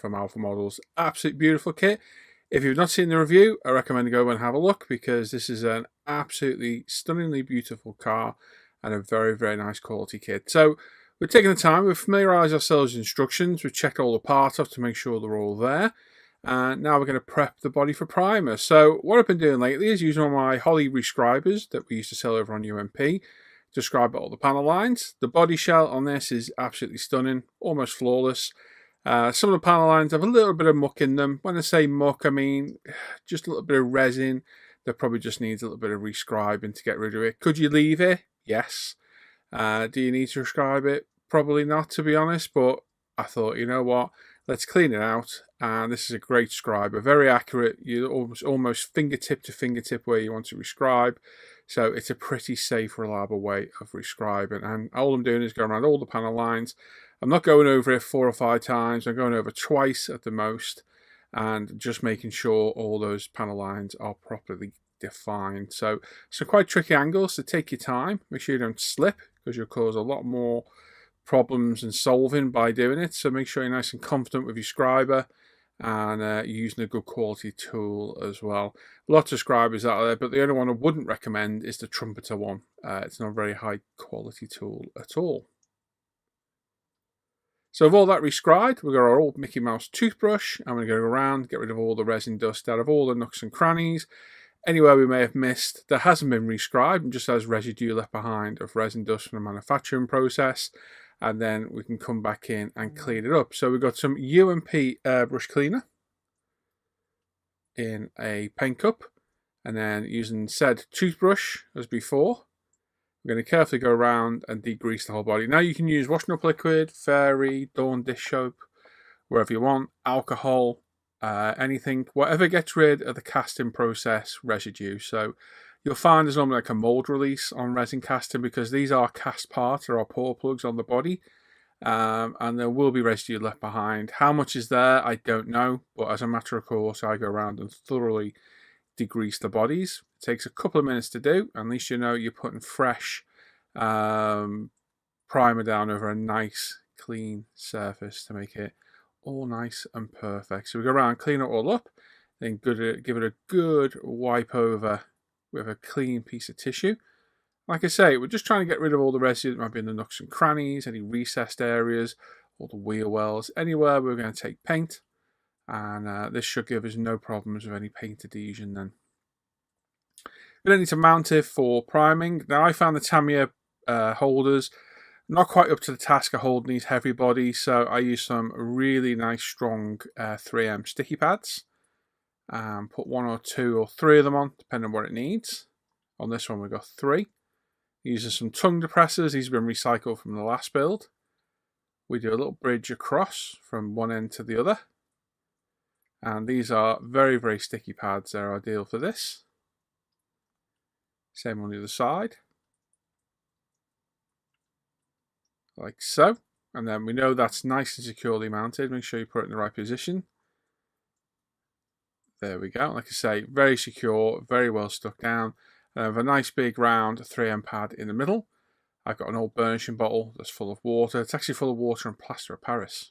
from Alpha Models. Absolutely beautiful kit. If you've not seen the review, I recommend you go and have a look, because this is an absolutely stunningly beautiful car and a very, very nice quality kit. So we're taking the time, we've familiarised ourselves with instructions, we've checked all the parts off to make sure they're all there. And now we're going to prep the body for primer. So what I've been doing lately is using one of my Holly rescribers that we used to sell over on UMP to scribe all the panel lines. The body shell on this is absolutely stunning, almost flawless. Some of the panel lines have a little bit of muck in them. When I say muck, I mean just a little bit of resin that probably just needs a little bit of rescribing to get rid of it. Could you leave it? Yes. Do you need to rescribe it? Probably not, to be honest, but I thought, you know what, let's clean it out. And this is a great scriber, very accurate. You almost fingertip to fingertip where you want to rescribe. So it's a pretty safe, reliable way of rescribing. And all I'm doing is going around all the panel lines. I'm not going over it 4 or 5 times. I'm going over twice at the most, and just making sure all those panel lines are properly defined. So some quite tricky angles, so take your time. Make sure you don't slip, because you'll cause a lot more problems and solving by doing it. So make sure you're nice and confident with your scriber, and using a good quality tool as well. Lots of scribers out there, but the only one I wouldn't recommend is the Trumpeter one. It's not a very high quality tool at all. So with all that rescribed, we've got our old Mickey Mouse toothbrush. I'm going to go around, get rid of all the resin dust out of all the nooks and crannies. Anywhere we may have missed that hasn't been rescribed and just has residue left behind of resin dust from the manufacturing process. And then we can come back in and clean it up. So we've got some UMP airbrush cleaner in a paint cup, and then using said toothbrush as before, we're going to carefully go around and degrease the whole body. Now you can use washing up liquid, fairy, Dawn dish soap, wherever you want, alcohol, anything, whatever gets rid of the casting process residue. So you'll find there's normally like a mold release on resin casting, because these are cast parts or our pour plugs on the body, and there will be residue left behind. How much is there, I don't know, but as a matter of course, I go around and thoroughly degrease the bodies. It takes a couple of minutes to do, and at least you know you're putting fresh primer down over a nice clean surface to make it all nice and perfect. So we go around, clean it all up, then give it a good wipe over with a clean piece of tissue. Like I say, we're just trying to get rid of all the residue that might be in the nooks and crannies, any recessed areas, all the wheel wells, anywhere we're going to take paint. And this should give us no problems with any paint adhesion then. We don't need to mount it for priming. Now I found the Tamiya holders not quite up to the task of holding these heavy bodies, so I use some really nice strong 3M sticky pads. Put 1 or 2 or 3 of them on, depending on what it needs. On this one we've got 3. Using some tongue depressors. These have been recycled from the last build. We do a little bridge across from one end to the other. And these are very, very sticky pads. They're ideal for this. Same on the other side. Like so. And then we know that's nice and securely mounted. Make sure you put it in the right position. There we go. Like I say, very secure, very well stuck down. And I have a nice big round 3M pad in the middle. I've got an old burnishing bottle that's full of water. It's actually full of water and plaster of Paris.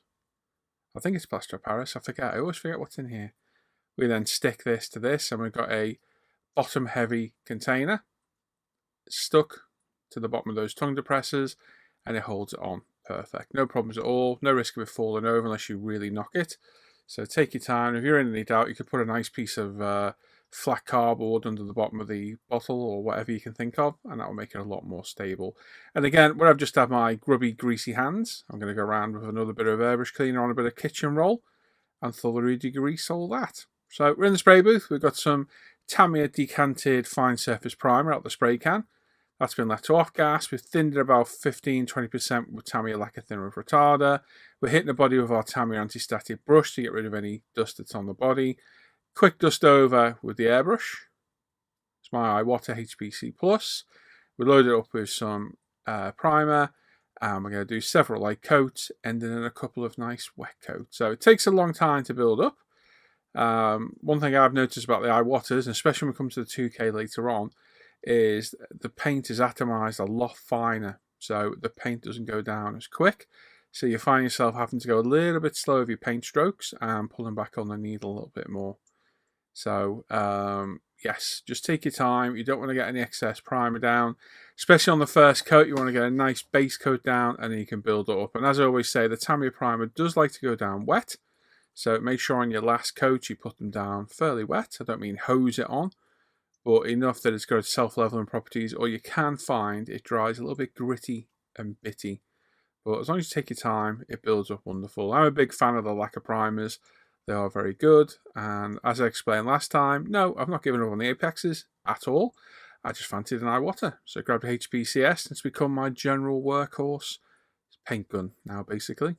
I think it's plaster of Paris. I forget. I always forget what's in here. We then stick this to this, and we've got a bottom heavy container stuck to the bottom of those tongue depressors, and it holds it on perfect. No problems at all. No risk of it falling over unless you really knock it. So take your time. If you're in any doubt, you could put a nice piece of flat cardboard under the bottom of the bottle or whatever you can think of, and that will make it a lot more stable. And again, where I've just had my grubby, greasy hands, I'm going to go around with another bit of airbrush cleaner on a bit of kitchen roll and thoroughly degrease all that. So we're in the spray booth. We've got some Tamiya decanted fine surface primer out the spray can. That's been let off gas. We've thinned it about 15-20% with Tamiya lacquer thinner with retarder. We're hitting the body with our Tamiya anti-static brush to get rid of any dust that's on the body. Quick dust over with the airbrush. It's my Iwata HPC Plus. We load it up with some primer, and we're going to do several light coats, ending in a couple of nice wet coats. So it takes a long time to build up. One thing I've noticed about the Iwatas, and especially when we come to the 2K later on, is the paint is atomized a lot finer, so the paint doesn't go down as quick. So you find yourself having to go a little bit slow with your paint strokes and pulling back on the needle a little bit more. So yes, just take your time. You don't want to get any excess primer down, especially on the first coat. You want to get a nice base coat down, and then you can build it up. And as I always say, the Tamiya primer does like to go down wet. So make sure on your last coat you put them down fairly wet. I don't mean hose it on, but enough that it's got self-leveling properties, or you can find it dries a little bit gritty and bitty. But as long as you take your time, it builds up wonderful. I'm a big fan of the lacquer primers. They are very good. And as I explained last time, no, I've not given up on the apexes at all. I just fancied an Iwata. So I grabbed a HPCS and it's become my general workhorse paint gun now, basically.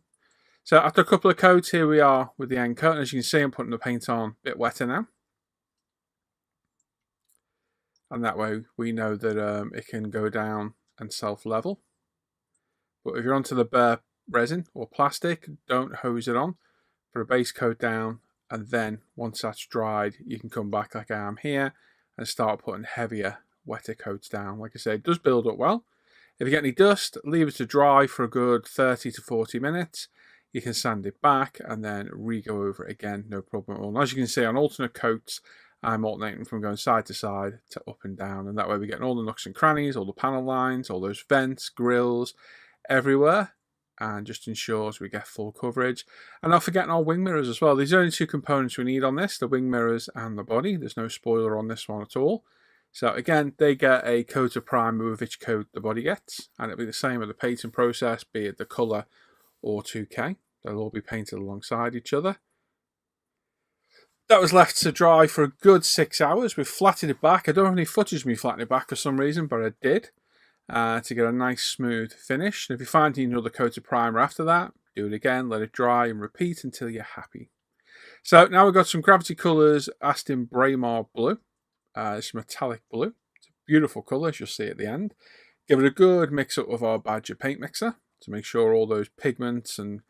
So after a couple of coats, here we are with the end coat. And as you can see, I'm putting the paint on a bit wetter now. And that way we know that it can go down and self-level. But if you're onto the bare resin or plastic, don't hose it on. Put a base coat down, and then once that's dried, you can come back like I am here and start putting heavier, wetter coats down. Like I say, it does build up well. If you get any dust, leave it to dry for a good 30 to 40 minutes. You can sand it back and then re-go over it again, no problem at all. And as you can see on alternate coats, I'm alternating from going side to side to up and down. And that way we're getting all the nooks and crannies, all the panel lines, all those vents, grills, everywhere. And just ensures we get full coverage. And not forgetting our wing mirrors as well. These are only two components we need on this, the wing mirrors and the body. There's no spoiler on this one at all. So again, they get a coat of primer with each coat the body gets. And it'll be the same with the painting process, be it the colour or 2K. They'll all be painted alongside each other. That was left to dry for a good 6 hours. We've flattened it back. I don't have any footage of me flattening it back for some reason, but I did. To get a nice smooth finish. And if you find you need another coat of primer after that, do it again, let it dry and repeat until you're happy. So now we've got some Gravity Colours Aston Braemar Blue. It's metallic blue. It's a beautiful colour, as you'll see at the end. Give it a good mix up with our Badger paint mixer to make sure all those pigments and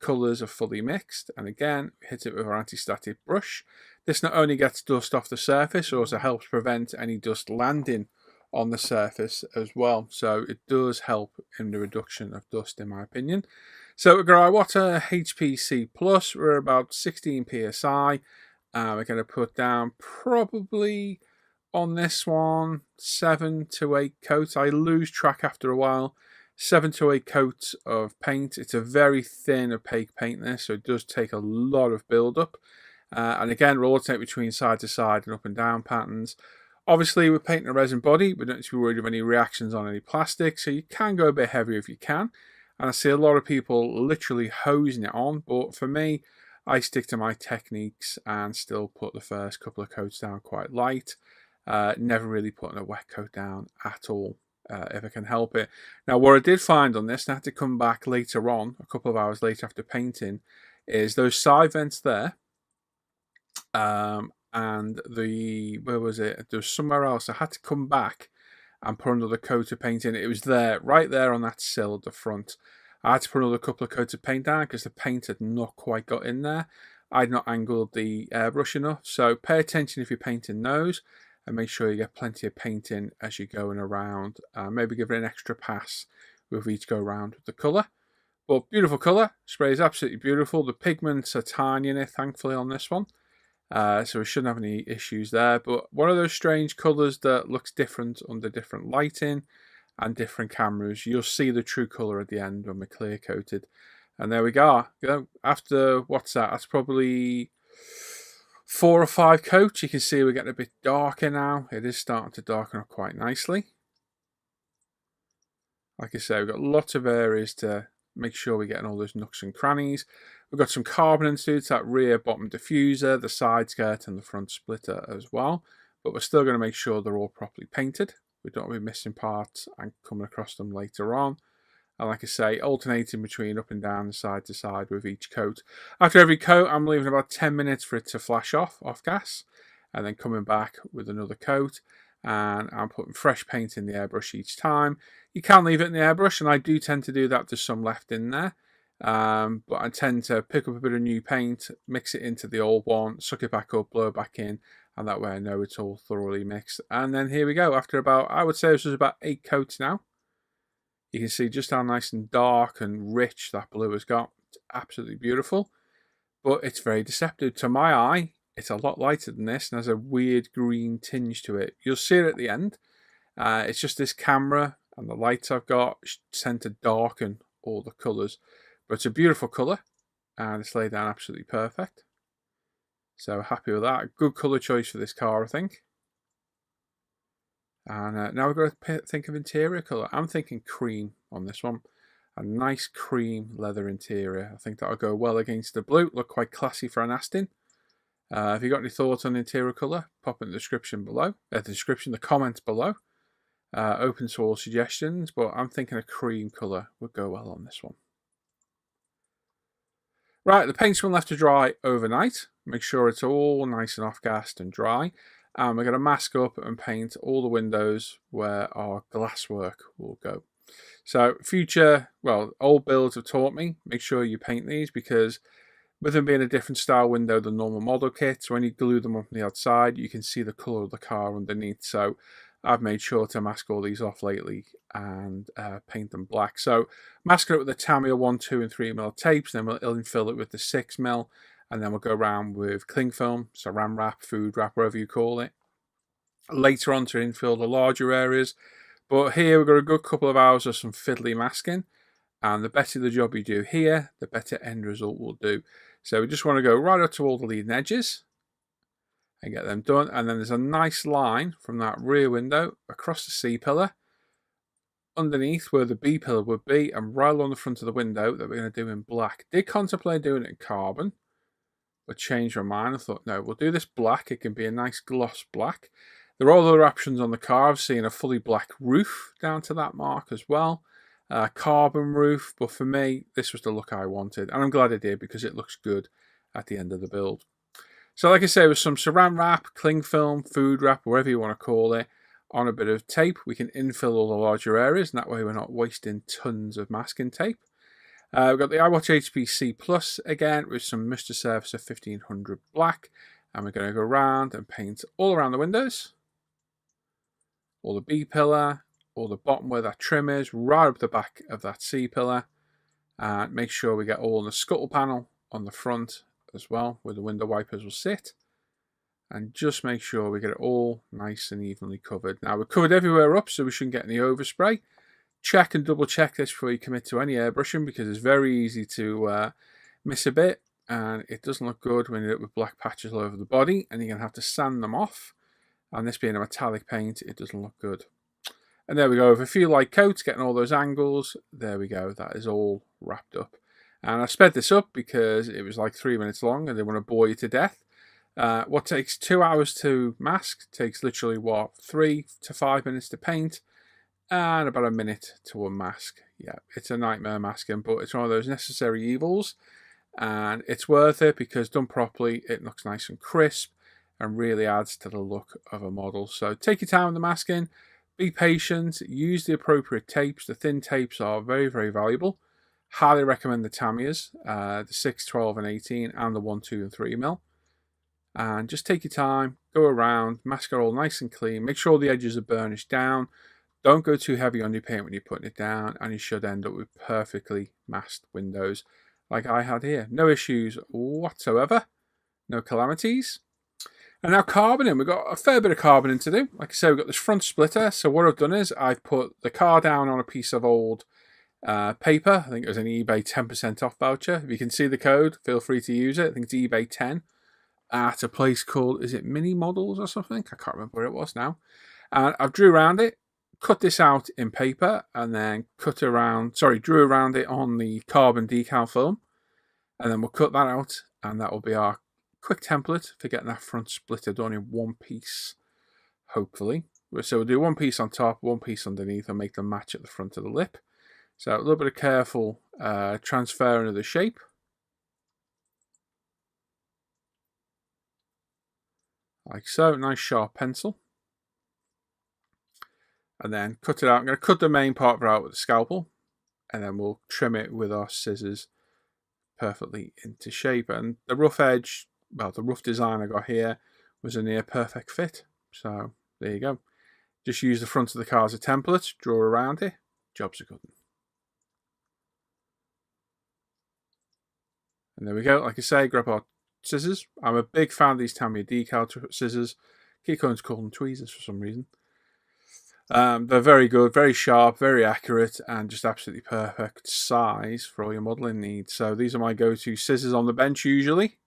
colours are fully mixed. And again, hit it with our anti-static brush. This not only gets dust off the surface, it also helps prevent any dust landing on the surface as well. So it does help in the reduction of dust, in my opinion. So we've got our Iwata HPC Plus. We're about 16 psi. We're going to put down probably on this one 7 to 8 coats. I lose track after a while. 7 to 8 coats of paint. It's a very thin opaque paint this, so it does take a lot of build up. And again, we'll alternate between side to side and up and down patterns. Obviously, we're painting a resin body. We don't need to be worried of any reactions on any plastic, so you can go a bit heavier if you can. And I see a lot of people literally hosing it on, but for me, I stick to my techniques and still put the first couple of coats down quite light. Never really putting a wet coat down at all, if I can help it. Now, what I did find on this, and I had to come back later on, a couple of hours later after painting, is those side vents there. And where was it? There was somewhere else. I had to come back and put another coat of paint in. It was there, right there on that sill at the front. I had to put another couple of coats of paint down because the paint had not quite got in there. I'd not angled the airbrush enough. So pay attention if you're painting those and make sure you get plenty of paint in as you're going around. Maybe give it an extra pass with each go round with the colour. But beautiful colour. Spray is absolutely beautiful. The pigments are tiny in it, thankfully, on this one. So we shouldn't have any issues there. But one of those strange colours that looks different under different lighting and different cameras. You'll see the true colour at the end when we're clear coated. And there we go. After, what's that? That's probably 4 or 5 coats. You can see we're getting a bit darker now. It is starting to darken up quite nicely. Like I say, we've got lots of areas to make sure we're getting all those nooks and crannies. We've got some carbon into that rear bottom diffuser, the side skirt and the front splitter as well. But we're still going to make sure they're all properly painted. We don't want to be missing parts and coming across them later on. And like I say, alternating between up and down and side to side with each coat. After every coat, I'm leaving about 10 minutes for it to flash off gas. And then coming back with another coat. And I'm putting fresh paint in the airbrush each time. You can leave it in the airbrush, and I do tend to do that. There's some left in there. But I tend to pick up a bit of new paint, mix it into the old one, suck it back up, blow it back in, and that way I know it's all thoroughly mixed. And then here we go. After about, I would say this was about 8 coats now. You can see just how nice and dark and rich that blue has got. It's absolutely beautiful, but it's very deceptive. To my eye, it's a lot lighter than this and has a weird green tinge to it. You'll see it at the end. It's just this camera and the lights I've got tend to darken all the colours. But it's a beautiful colour and it's laid down absolutely perfect. So happy with that. Good colour choice for this car, I think. And now we've got to think of interior colour. I'm thinking cream on this one. A nice cream leather interior. I think that'll go well against the blue. Look quite classy for an Aston. If you got any thoughts on interior colour, pop in the description below. The comments below. Open to all suggestions, but I'm thinking a cream colour would go well on this one. Right, the paint's been left to dry overnight. Make sure it's all nice and off-gassed and dry. And we're going to mask up and paint all the windows where our glasswork will go. So old builds have taught me, make sure you paint these, because with them being a different style window than normal model kits, when you glue them up on the outside, you can see the colour of the car underneath. So I've made sure to mask all these off lately and paint them black. So mask it up with the Tamiya 1, 2 and 3mm tapes, then we'll infill it with the 6mm, and then we'll go around with cling film, saran wrap, food wrap, whatever you call it. Later on to infill the larger areas. But here we've got a good couple of hours of some fiddly masking, and the better the job you do here, the better end result will do. So we just want to go right up to all the leading edges and get them done. And then there's a nice line from that rear window across the C pillar, underneath where the B pillar would be, and right along the front of the window that we're going to do in black. Did contemplate doing it in carbon, but changed my mind. I thought, no, we'll do this black. It can be a nice gloss black. There are other options on the car. I've seen a fully black roof down to that mark as well. Carbon roof, but for me, this was the look I wanted. And I'm glad I did, because it looks good at the end of the build. So like I say, with some saran wrap, cling film, food wrap, whatever you want to call it, on a bit of tape, we can infill all the larger areas, and that way we're not wasting tons of masking tape. We've got the iWatch HPC Plus again with some Mr. Surfacer 1500 black, and we're going to go around and paint all around the windows, all the B pillar, all the bottom where that trim is, right up the back of that C pillar, and make sure we get all in the scuttle panel on the front as well, where the window wipers will sit, and just make sure we get it all nice and evenly covered. Now we're covered everywhere up, so we shouldn't get any overspray. Check and double check this before you commit to any airbrushing, because it's very easy to miss a bit, and it doesn't look good when you do it with black patches all over the body, and you're going to have to sand them off. And this being a metallic paint, it doesn't look good. And there we go, with a few light coats, getting all those angles, there we go, that is all wrapped up. And I sped this up because it was like 3 minutes long and they want to bore you to death. What takes 2 hours to mask takes literally, 3 to 5 minutes to paint, and about a minute to unmask. Yeah, it's a nightmare masking, but it's one of those necessary evils, and it's worth it because done properly, it looks nice and crisp and really adds to the look of a model. So take your time with the masking, be patient, use the appropriate tapes. The thin tapes are very, very valuable. Highly recommend the Tamiyas, the 6, 12 and 18, and the 1, 2 and 3mm. And just take your time, go around, mask it all nice and clean, make sure the edges are burnished down. Don't go too heavy on your paint when you're putting it down, and you should end up with perfectly masked windows like I had here. No issues whatsoever, no calamities. And now carboning, we've got a fair bit of carboning to do. Like I say, we've got this front splitter. So what I've done is I've put the car down on a piece of old paper. I think it was an eBay 10% off voucher. If you can see the code, feel free to use it. I think it's eBay 10 at a place called, is it Mini Models or something? I can't remember where it was now. And I've drew around it, cut this out in paper, and then drew around it on the carbon decal film. And then we'll cut that out, and that will be our quick template for getting that front splitter done in one piece, hopefully. So we'll do one piece on top, one piece underneath, and make them match at the front of the lip. So a little bit of careful transferring of the shape. Like so, nice sharp pencil. And then cut it out. I'm going to cut the main part out with the scalpel, and then we'll trim it with our scissors perfectly into shape. And the rough edge, well, the rough design I got here was a near perfect fit. So there you go. Just use the front of the car as a template, draw around it, job's a good one. And there we go. Like I say, grab our scissors. I'm a big fan of these Tamiya decal scissors. Keep going to call them tweezers for some reason. They're very good, very sharp, very accurate, and just absolutely perfect size for all your modelling needs. So these are my go-to scissors on the bench usually.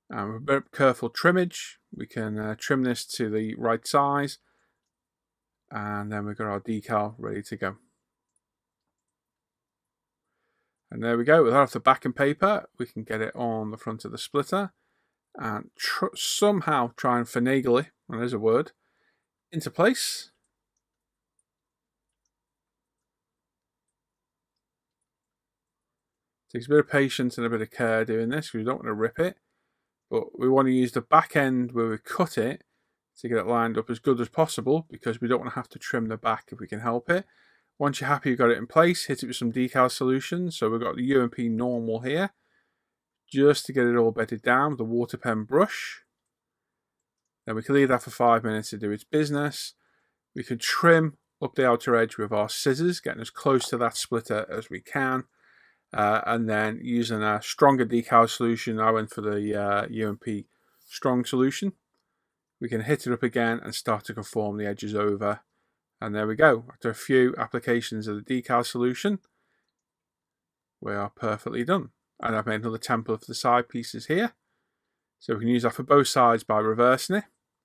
We're very careful trimmage. We can trim this to the right size. And then we've got our decal ready to go. And there we go. With half the backing paper, we can get it on the front of the splitter and somehow try and finagle it, and there's a word, into place. Takes a bit of patience and a bit of care doing this because we don't want to rip it, but we want to use the back end where we cut it to get it lined up as good as possible because we don't want to have to trim the back if we can help it. Once you're happy you've got it in place, hit it with some decal solution. So we've got the UMP normal here, just to get it all bedded down with the water pen brush. Then we can leave that for 5 minutes to do its business. We can trim up the outer edge with our scissors, getting as close to that splitter as we can. And then using a stronger decal solution, I went for the UMP strong solution. We can hit it up again and start to conform the edges over. And there we go. After a few applications of the decal solution, we are perfectly done. And I've made another template for the side pieces here. So we can use that for both sides by reversing it.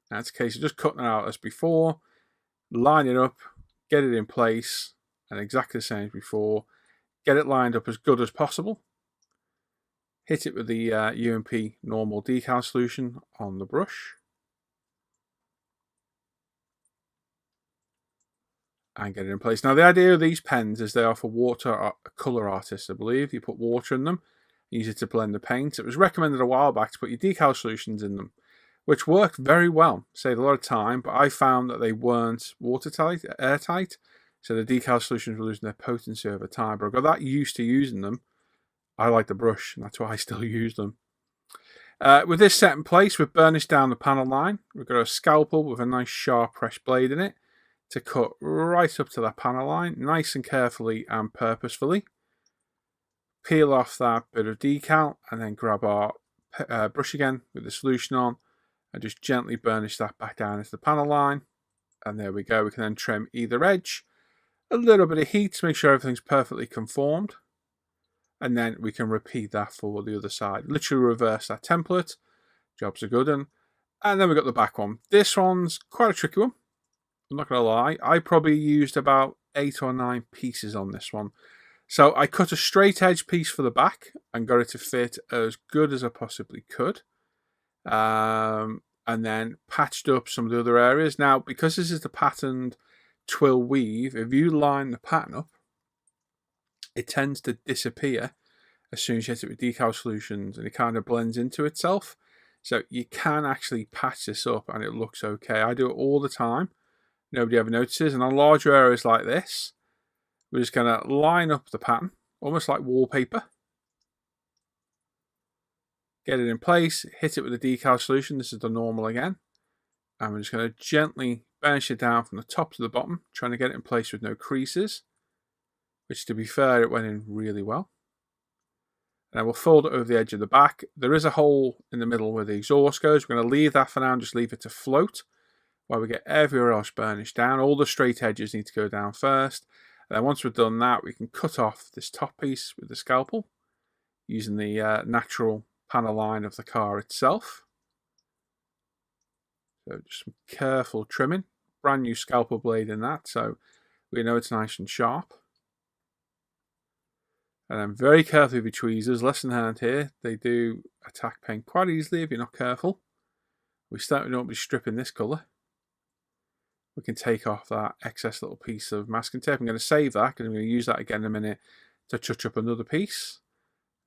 That's a case of just cutting it out as before, line it up, get it in place, and exactly the same as before. Get it lined up as good as possible. Hit it with the UMP normal decal solution on the brush. And get it in place. Now the idea of these pens is they are for colour artists, I believe. You put water in them, use it to blend the paint. It was recommended a while back to put your decal solutions in them, which worked very well. Saved a lot of time, but I found that they weren't watertight, airtight. So the decal solutions were losing their potency over time. But I got that used to using them. I like the brush, and that's why I still use them. With this set in place, we've burnished down the panel line. We've got a scalpel with a nice sharp fresh blade in it to cut right up to that panel line, nice and carefully and purposefully. Peel off that bit of decal and then grab our brush again with the solution on and just gently burnish that back down into the panel line. And there we go. We can then trim either edge. A little bit of heat to make sure everything's perfectly conformed. And then we can repeat that for the other side. Literally reverse that template. Job's a good one. And then we've got the back one. This one's quite a tricky one. I'm not going to lie. I probably used about 8 or 9 pieces on this one. So I cut a straight edge piece for the back and got it to fit as good as I possibly could. And then patched up some of the other areas. Now, because this is the patterned twill weave, if you line the pattern up, it tends to disappear as soon as you hit it with decal solutions and it kind of blends into itself. So you can actually patch this up and it looks okay. I do it all the time. Nobody ever notices. And on larger areas like this, we're just going to line up the pattern, almost like wallpaper. Get it in place, hit it with the decal solution. This is the normal again. And we're just going to gently burnish it down from the top to the bottom, trying to get it in place with no creases, which to be fair, it went in really well. And then we'll fold it over the edge of the back. There is a hole in the middle where the exhaust goes. We're going to leave that for now and just leave it to float while we get everywhere else burnished down. All the straight edges need to go down first. And then once we've done that, we can cut off this top piece with the scalpel using the natural panel line of the car itself. So just some careful trimming. Brand new scalpel blade in that, so we know it's nice and sharp. And then very carefully with tweezers, lesson hand here, they do attack paint quite easily if you're not careful. We certainly don't be stripping this colour. We can take off that excess little piece of masking tape. I'm going to save that because I'm going to use that again in a minute to touch up another piece.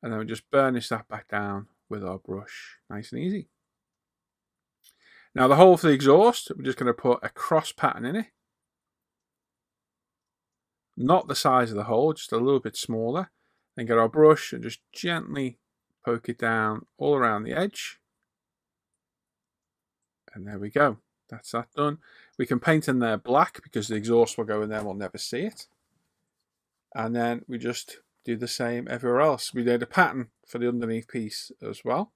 And then we just burnish that back down with our brush. Nice and easy. Now the hole for the exhaust, we're just going to put a cross pattern in it. Not the size of the hole, just a little bit smaller. Then get our brush and just gently poke it down all around the edge. And there we go. That's that done. We can paint in there black because the exhaust will go in there and we'll never see it. And then we just do the same everywhere else. We did a pattern for the underneath piece as well.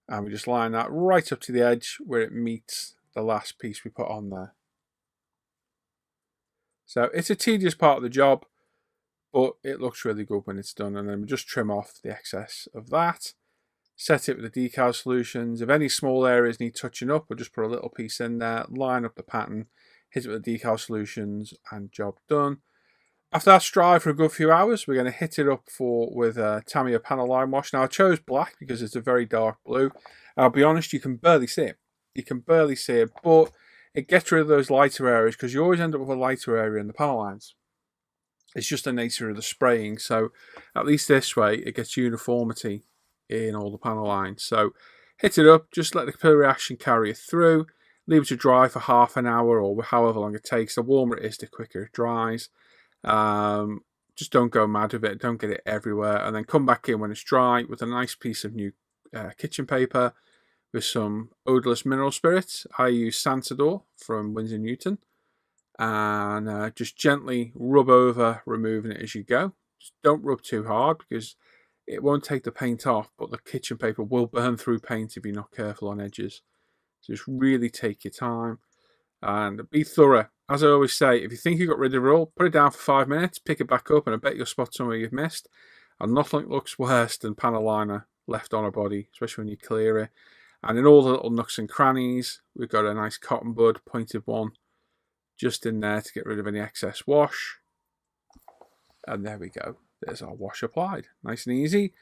And we just line that right up to the edge where it meets the last piece we put on there. So it's a tedious part of the job, but it looks really good when it's done. And then we just trim off the excess of that. Set it with the decal solutions. If any small areas need touching up, we'll just put a little piece in there, line up the pattern, hit it with the decal solutions, and job done. After that's dry for a good few hours, we're going to hit it up with a Tamiya panel line wash. Now I chose black because it's a very dark blue. I'll be honest, you can barely see it. You can barely see it, but it gets rid of those lighter areas because you always end up with a lighter area in the panel lines. It's just the nature of the spraying. So at least this way, it gets uniformity in all the panel lines. So hit it up, just let the capillary action carry it through, leave it to dry for half an hour or however long it takes. The warmer it is, the quicker it dries. Just don't go mad with it, don't get it everywhere, and then come back in when it's dry with a nice piece of new kitchen paper with some odorless mineral spirits. I use Santador from Winsor Newton, and just gently rub over, removing it as you go. Just don't rub too hard because it won't take the paint off, but the kitchen paper will burn through paint if you're not careful on edges. So just really take your time and be thorough. As I always say, if you think you got rid of it all, put it down for 5 minutes, pick it back up, and I bet you'll spot somewhere you've missed. And nothing looks worse than panel liner left on a body, especially when you clear it. And in all the little nooks and crannies, we've got a nice cotton bud pointed one just in there to get rid of any excess wash. And there we go. There's our wash applied. Nice and easy,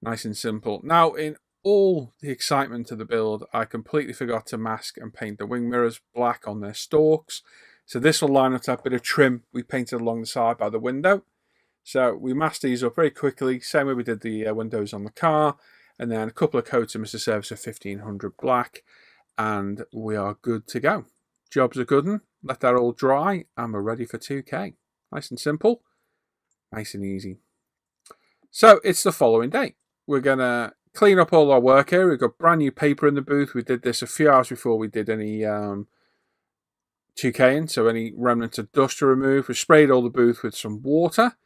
nice and simple. Now, in all the excitement of the build, I completely forgot to mask and paint the wing mirrors black on their stalks. So this will line up to that bit of trim we painted along the side by the window. So we masked these up very quickly, same way we did the windows on the car, and then a couple of coats of Mr. Service of 1500 black, and we are good to go. Job's a good one. Let that all dry, and we're ready for 2K. Nice and simple, nice and easy. So it's the following day. We're going to clean up all our work here. We've got brand new paper in the booth. We did this a few hours before we did any 2K-ing, so any remnants of dust to remove. We sprayed all the booth with some water.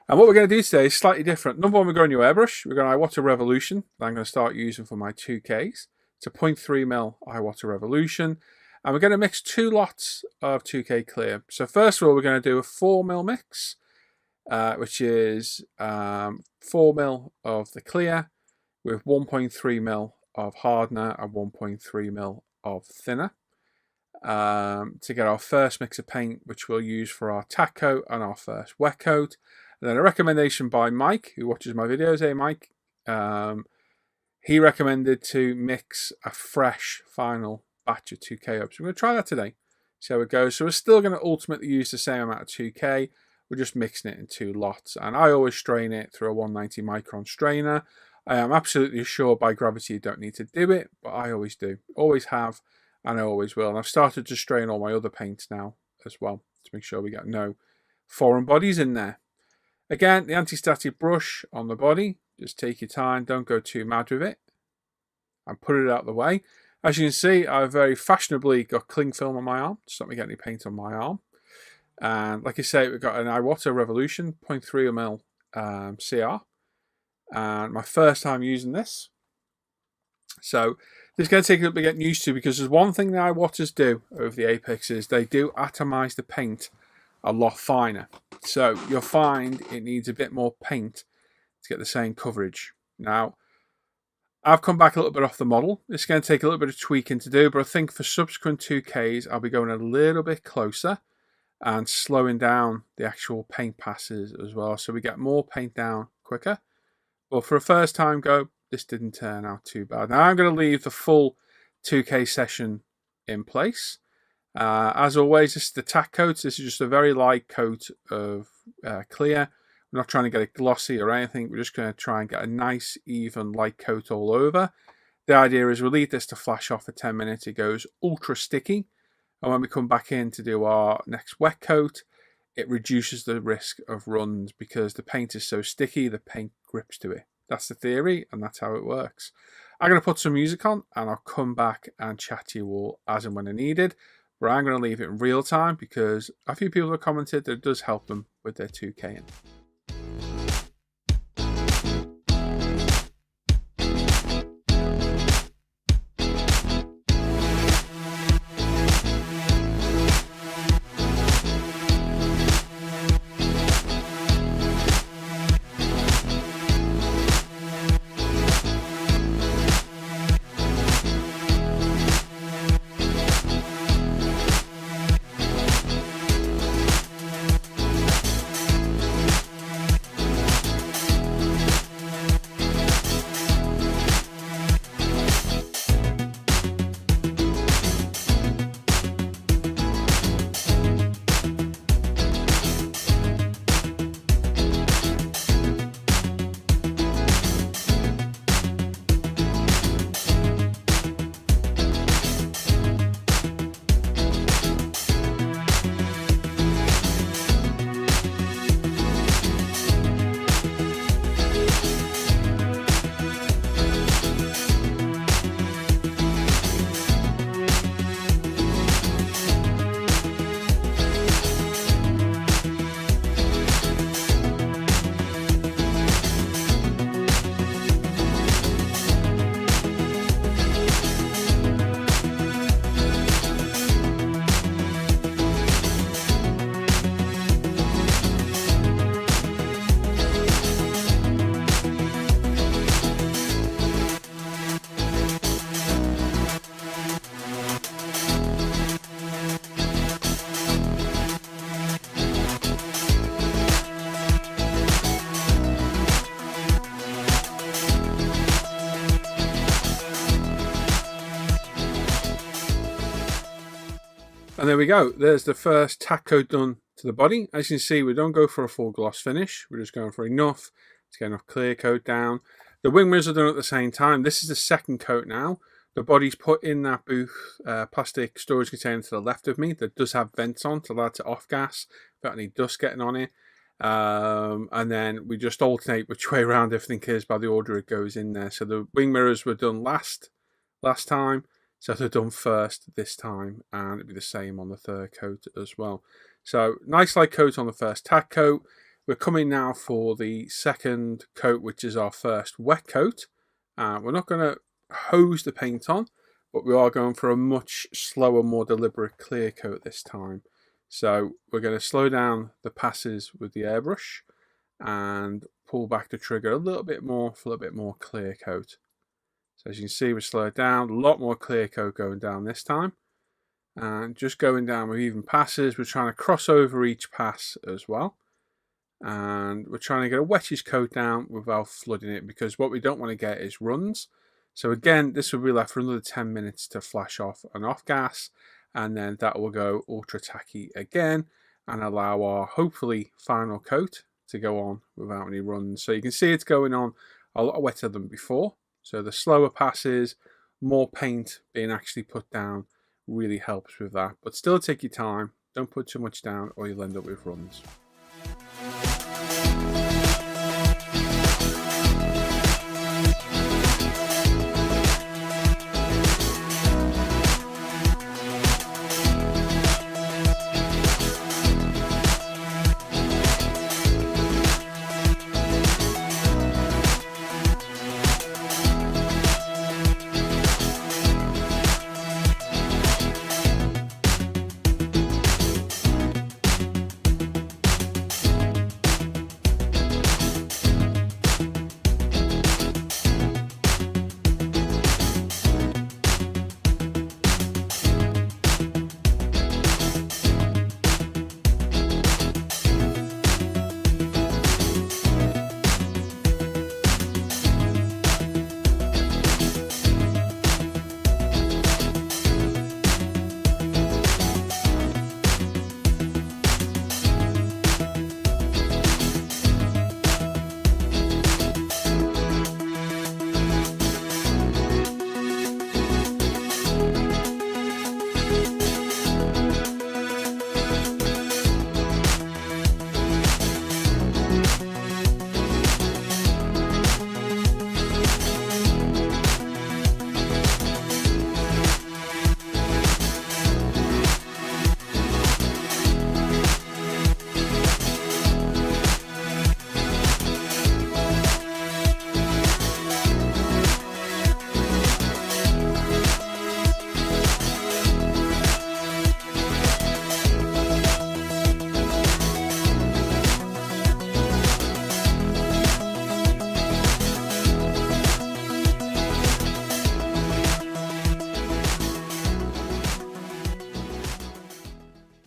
And what we're going to do today is slightly different. Number one, we're going to airbrush. We're going to Iwata Revolution that I'm going to start using for my 2Ks. It's a 0.3mm Iwata Revolution. And we're going to mix 2 lots of 2K clear. So first of all, we're going to do a 4mm mix, which is 4mm of the clear with 1.3mm of hardener and 1.3mm of thinner. To get our first mix of paint, which we'll use for our tack coat and our first wet coat. And then a recommendation by Mike, who watches my videos. Hey Mike, he recommended to mix a fresh final batch of 2K up. So we're going to try that today, see how it goes. So we're still going to ultimately use the same amount of 2K. We're just mixing it in 2 lots. And I always strain it through a 190 micron strainer. I am absolutely sure by gravity you don't need to do it, but I always do. Always have, and I always will. And I've started to strain all my other paints now as well to make sure we got no foreign bodies in there. Again, the anti-static brush on the body. Just take your time, don't go too mad with it. And put it out of the way. As you can see, I've very fashionably got cling film on my arm to stop me getting any paint on my arm. And like I say, we've got an Iwata Revolution 0.3mm CR. And my first time using this. So this is going to take a little bit getting used to, because there's one thing the Iwatas do over the Apex is they do atomize the paint a lot finer. So you'll find it needs a bit more paint to get the same coverage. Now, I've come back a little bit off the model. It's going to take a little bit of tweaking to do, but I think for subsequent 2Ks, I'll be going a little bit closer and slowing down the actual paint passes as well, so we get more paint down quicker. But for a first time go, this didn't turn out too bad. Now I'm going to leave the full 2K session in place. As always, this is the tack coat. This is just a very light coat of clear. We're not trying to get it glossy or anything. We're just going to try and get a nice, even light coat all over. The idea is we'll leave this to flash off for 10 minutes. It goes ultra sticky. And when we come back in to do our next wet coat, it reduces the risk of runs because the paint is so sticky, the paint grips to it. That's the theory, and that's how it works. I'm going to put some music on, and I'll come back and chat to you all as and when I needed. but I'm going to leave it in real time because a few people have commented that it does help them with their 2K. And there we go. There's the first tack coat done to the body. As you can see, we don't go for a full gloss finish. We're just going for enough to get enough clear coat down. The wing mirrors are done at the same time. This is the second coat now. The body's put in that booth plastic storage container to the left of me that does have vents on to allow it to off gas without any dust getting on it. And then we just alternate which way around everything is by the order it goes in there. So the wing mirrors were done last time. So they're done first this time, and it'll be the same on the third coat as well. So nice light coat on the first tack coat. We're coming now for the second coat, which is our first wet coat. We're not going to hose the paint on, but we are going for a much slower, more deliberate clear coat this time. So we're going to slow down the passes with the airbrush and pull back the trigger a little bit more for a little bit more clear coat. So as you can see, we slow it down, a lot more clear coat going down this time. And just going down with even passes, we're trying to cross over each pass as well. And we're trying to get a wettish coat down without flooding it, because what we don't want to get is runs. So again, this will be left for another 10 minutes to flash off and off gas, and then that will go ultra tacky again and allow our hopefully final coat to go on without any runs. So you can see it's going on a lot wetter than before. So the slower passes, more paint being actually put down really helps with that. But still take your time, don't put too much down or you'll end up with runs.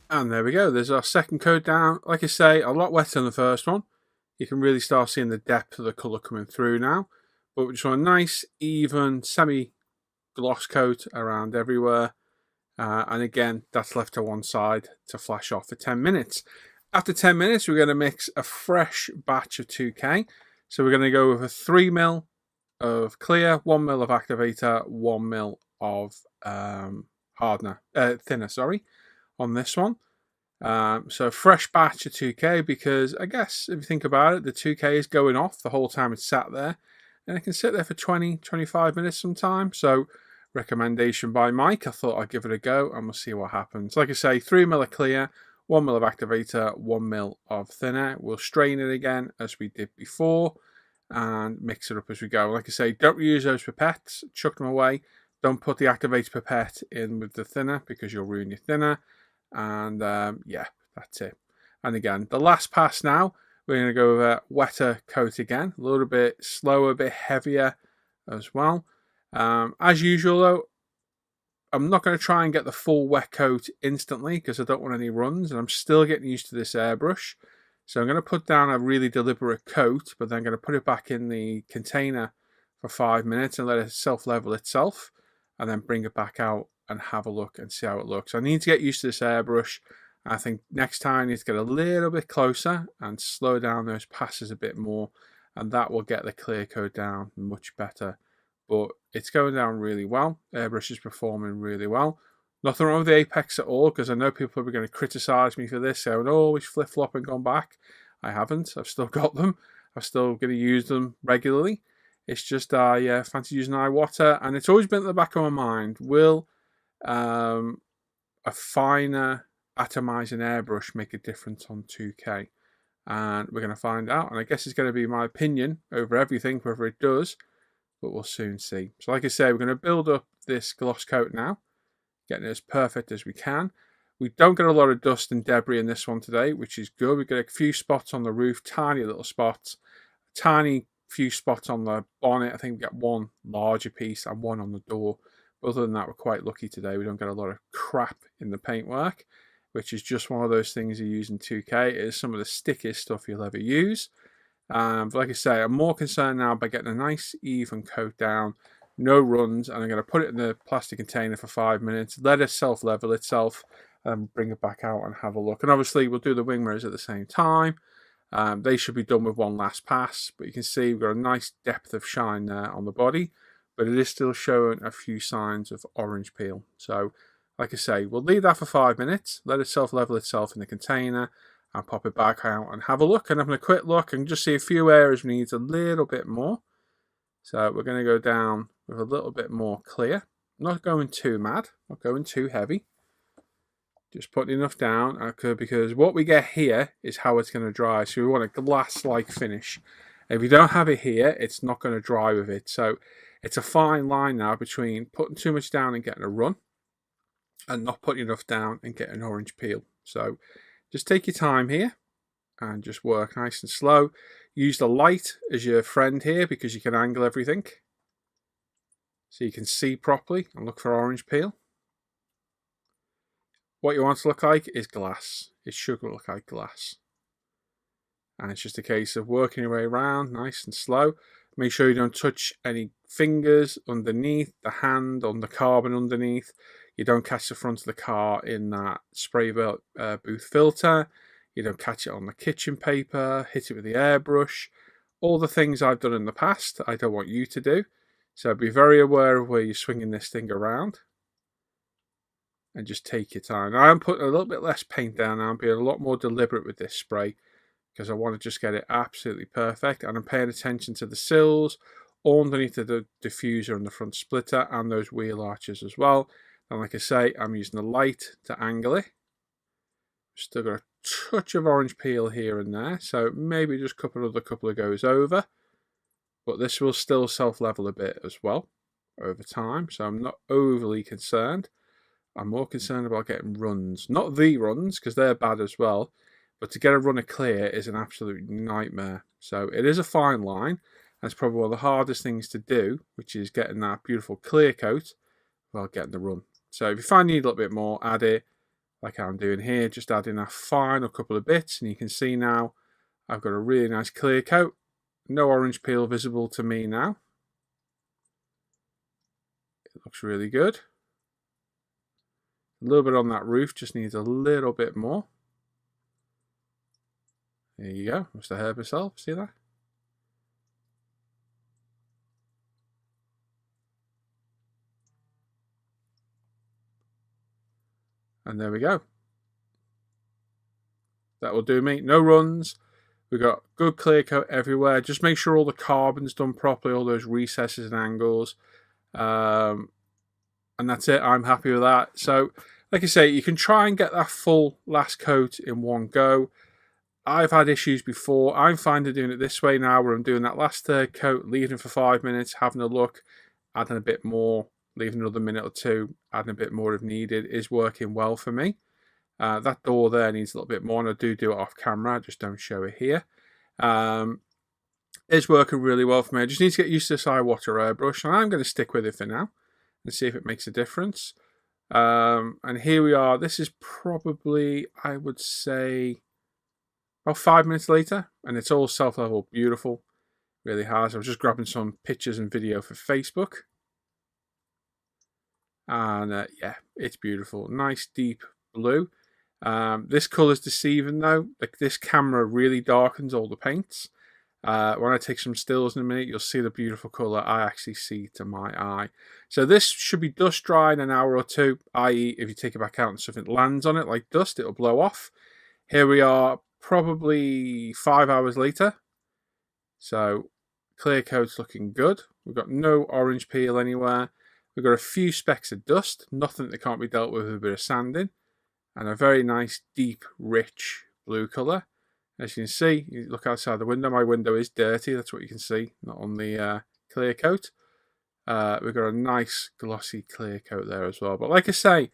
And there we go. There's our second coat down. Like I say, a lot wetter than the first one. You can really start seeing the depth of the colour coming through now. But we just want a nice, even, semi-gloss coat around everywhere. And again, that's left to one side to flash off for 10 minutes. After 10 minutes, we're going to mix a fresh batch of 2K. So we're going to go with a 3ml of clear, 1ml of activator, 1ml of thinner, on this one. So fresh batch of 2K, because I guess if you think about it, the 2K is going off the whole time it's sat there, and it can sit there for 20-25 minutes sometimes. So recommendation by Mike, I thought I'd give it a go and we'll see what happens. Like I say, 3ml of clear, 1ml of activator, 1ml of thinner. We'll strain it again as we did before and mix it up as we go. Like I say, don't reuse those pipettes, chuck them away. Don't put the activator pipette in with the thinner because you'll ruin your thinner. And yeah, that's it. And again, the last pass now, we're going to go with a wetter coat again, a little bit slower, a bit heavier as well. As usual though, I'm not going to try and get the full wet coat instantly because I don't want any runs, and I'm still getting used to this airbrush. So I'm going to put down a really deliberate coat, but then I'm going to put it back in the container for 5 minutes and let it self-level itself, and then bring it back out and have a look and see how it looks. I need to get used to this airbrush. I think next time I need to get a little bit closer and slow down those passes a bit more, and that will get the clear coat down much better. But it's going down really well. Airbrush is performing really well. Nothing wrong with the Apex at all, because I know people are going to criticise me for this, saying, oh, always flip-flop and gone back. I haven't. I've still got them. I'm still going to use them regularly. It's just I fancy using Iwata, and it's always been at the back of my mind, will a finer atomizing airbrush make a difference on 2K? And we're going to find out, and I guess it's going to be my opinion over everything, whether it does, but we'll soon see. So like I say, we're going to build up this gloss coat now, getting it as perfect as we can. We don't get a lot of dust and debris in this one today, which is good. We get a few spots on the roof, tiny little spots, tiny few spots on the bonnet. I think we get one larger piece and one on the door. But other than that, we're quite lucky today. We don't get a lot of crap in the paintwork, which is just one of those things you use in 2K. It is some of the stickiest stuff you'll ever use. But like I say, I'm more concerned now by getting a nice even coat down, no runs, and I'm going to put it in the plastic container for 5 minutes, let it self-level itself, and bring it back out and have a look. And obviously we'll do the wing mirrors at the same time. They should be done with one last pass, but you can see we've got a nice depth of shine there on the body, but it is still showing a few signs of orange peel. So like I say, we'll leave that for 5 minutes, let it self-level itself in the container, and pop it back out and have a look. And having a quick look and just see a few areas we need a little bit more. So we're going to go down with a little bit more clear. Not going too mad, not going too heavy. Just putting enough down, because what we get here is how it's going to dry. So we want a glass-like finish. If you don't have it here, it's not going to dry with it. So it's a fine line now between putting too much down and getting a run, and not putting enough down and getting an orange peel. So just take your time here and just work nice and slow. Use the light as your friend here because you can angle everything so you can see properly and look for orange peel. What you want to look like is glass. It should look like glass. And it's just a case of working your way around nice and slow. Make sure you don't touch any fingers underneath, the hand on the carbon underneath. You don't catch the front of the car in that spray booth filter. You don't catch it on the kitchen paper, hit it with the airbrush. All the things I've done in the past, I don't want you to do. So be very aware of where you're swinging this thing around. And just take your time. Now, I'm putting a little bit less paint down now. I'm being a lot more deliberate with this spray because I want to just get it absolutely perfect. And I'm paying attention to the sills, all underneath the diffuser and the front splitter, and those wheel arches as well. And like I say, I'm using the light to angle it. Still got a touch of orange peel here and there, so maybe just a couple of goes over. But this will still self-level a bit as well over time, so I'm not overly concerned. I'm more concerned about getting runs. Not the runs, because they're bad as well, but to get a runner clear is an absolute nightmare. So it is a fine line, and it's probably one of the hardest things to do, which is getting that beautiful clear coat while getting the run. So if you find you need a little bit more, add it. like I'm doing here, just adding a final couple of bits, and you can see now I've got a really nice clear coat. No orange peel visible to me now. It looks really good. A little bit on that roof, just needs a little bit more. There you go, must have heard myself, see that? And there we go. That will do me. No runs. We've got good clear coat everywhere. Just make sure all the carbon's done properly, all those recesses and angles. And that's it. I'm happy with that. So, like I say, you can try and get that full last coat in one go. I've had issues before. I'm finding doing it this way now, where I'm doing that last third coat, leaving for 5 minutes, having a look, adding a bit more, leaving another minute or two, adding a bit more if needed, is working well for me. That door there needs a little bit more, and I do it off camera. I just don't show it here. It's working really well for me. I just need to get used to this Iwater airbrush, and I'm going to stick with it for now and see if it makes a difference. And here we are. This is probably, I would say, about 5 minutes later, and it's all self-level, beautiful. Really has. I was just grabbing some pictures and video for Facebook. And yeah, it's beautiful. Nice deep blue. This colour is deceiving though. Like, this camera really darkens all the paints. When I take some stills in a minute, you'll see the beautiful colour I actually see to my eye. So this should be dust dry in an hour or two, i.e. if you take it back out and something lands on it like dust, it'll blow off. Here we are, probably 5 hours later. So clear coat's looking good. We've got no orange peel anywhere. We've got a few specks of dust, nothing that can't be dealt with a bit of sanding, and a very nice deep rich blue colour. As you can see, you look outside the window, my window is dirty, that's what you can see, not on the clear coat. We've got a nice glossy clear coat there as well. But like I say,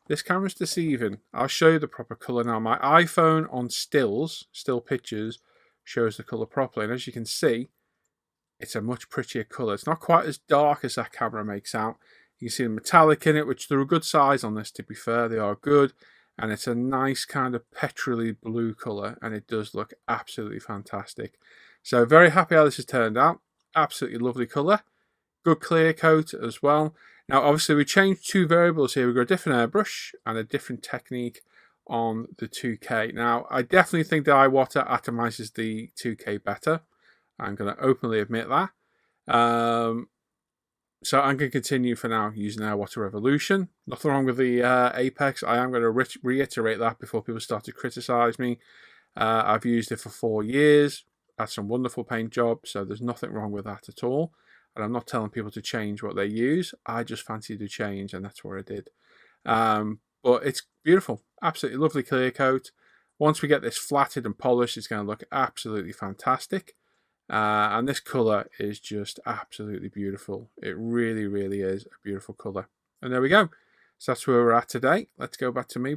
this camera's deceiving. I'll show you the proper colour now. My iPhone on still pictures, shows the colour properly. And as you can see, it's a much prettier colour. It's not quite as dark as that camera makes out. You can see the metallic in it, which they're a good size on this, to be fair. They are good. And it's a nice kind of petrol-y blue colour, and it does look absolutely fantastic. So very happy how this has turned out. Absolutely lovely colour. Good clear coat as well. Now obviously we changed two variables here. We've got a different airbrush and a different technique on the 2K. Now I definitely think the Iwater atomizes the 2K better. I'm going to openly admit that. So I'm going to continue for now using Iwater Revolution. Nothing wrong with the Apex. I am going to reiterate that before people start to criticise me. I've used it for 4 years. Had some wonderful paint jobs, so there's nothing wrong with that at all. And I'm not telling people to change what they use. I just fancied to change, and that's what I did. But it's beautiful. Absolutely lovely clear coat. Once we get this flatted and polished, it's going to look absolutely fantastic. And this colour is just absolutely beautiful. It really, really is a beautiful colour. And there we go. So that's where we're at today. Let's go back to me.